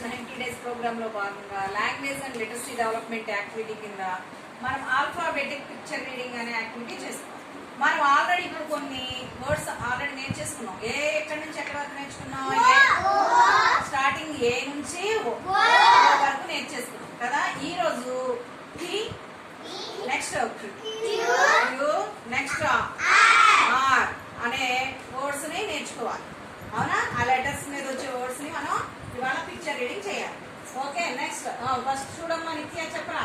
90 days programme లో భాగంగా language and literacy development activity కింద మనం ఆల్ఫాబెటిక్ పిక్చర్ రీడింగ్ అనే యాక్టివిటీ చేస్తాం. మనం ఆల్రెడీ ఇప్పుడు కొన్ని వర్డ్స్ ఆల్రెడీ నేర్చేసుకున్నాం. ఎక్కడి నుంచి ఎక్కడి వరకు నేర్చుకున్నాం? స్టార్టింగ్ ఏ నుంచి వరకు నేర్చేసుకున్నాం కదా. ఈ రోజు నెక్స్ట్ నెక్స్ట్ ఆర్ అనే వర్డ్స్ ని నేర్చుకోవాలి. అవునా? ఆ లెటర్స్ మీద వచ్చే వర్డ్స్ ని మనం ఇవాళ పిక్చర్ రీడింగ్ చేయాలి. ఓకే, నెక్స్ట్ ఫస్ట్ చూడమ్మా నిత్య చెప్పరా.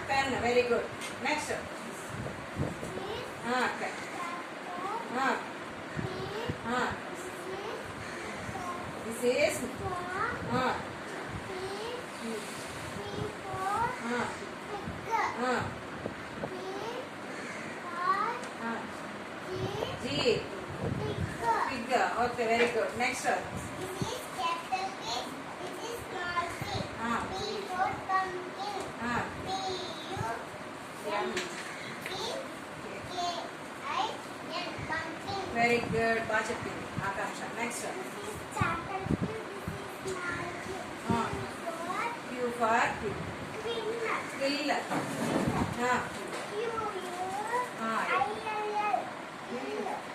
Pen, very good. Next this is G. Pig. Okay, very good. Next. This is capital P. This is small p. P for pumpkin. P U M P K I N pumpkin. Very good. బాగా చెప్పింది ఆకాంక్ష. Next. This is capital Q. This is small q. Q for quill. Quill. Q U I L L.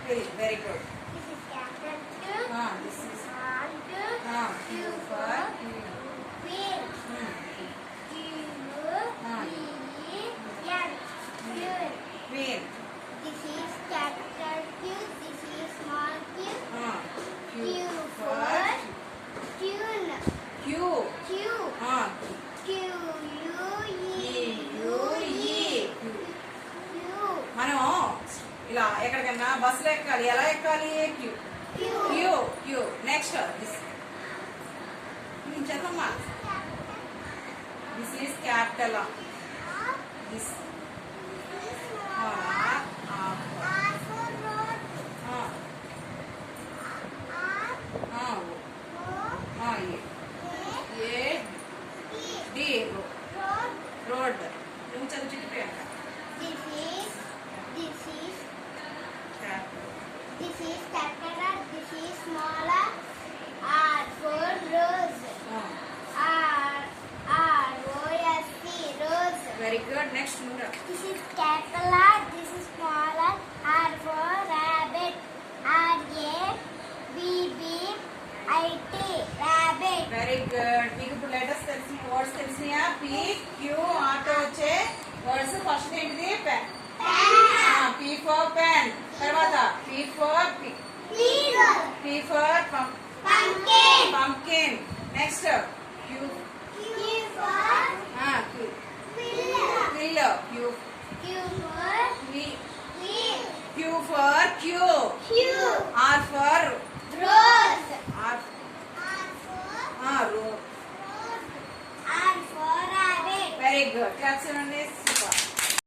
Quill. Very good. This is capital Q. This is small q. Q for quill. Q E N. Queen. This is capital Q. This is small q. Q for tune. Q. Q Q U E U E. Q. మనం ఇలా ఎక్కడికన్నా బస్సులో ఎక్కాలి. ఎలా ఎక్కాలి? Q. Q Q. Next చదవమ్మా. This is capital. This road. నువ్వు చదువు చిట్టిపోయాక. This is capital. This is smaller. R for rose. R O S E rose. Very good. Next Noora. This is capital. This is smaller. R for rabbit. R A B B I T rabbit. Very good. మీకు ఇప్పుడు letters తెలిసిన words తెలిసినాయా? P Q ఆటో వచ్చే words. First ఏంటిది? Pen. P for pen. తర్వాత P for pick. P for Pumpkin. Pumpkin. Next Q Q for Q quill. Quill. Q Q for quill. Q for Q. Q R for rose. R R for rose. R for rabbit. Very good. Claps ఇవ్వండి.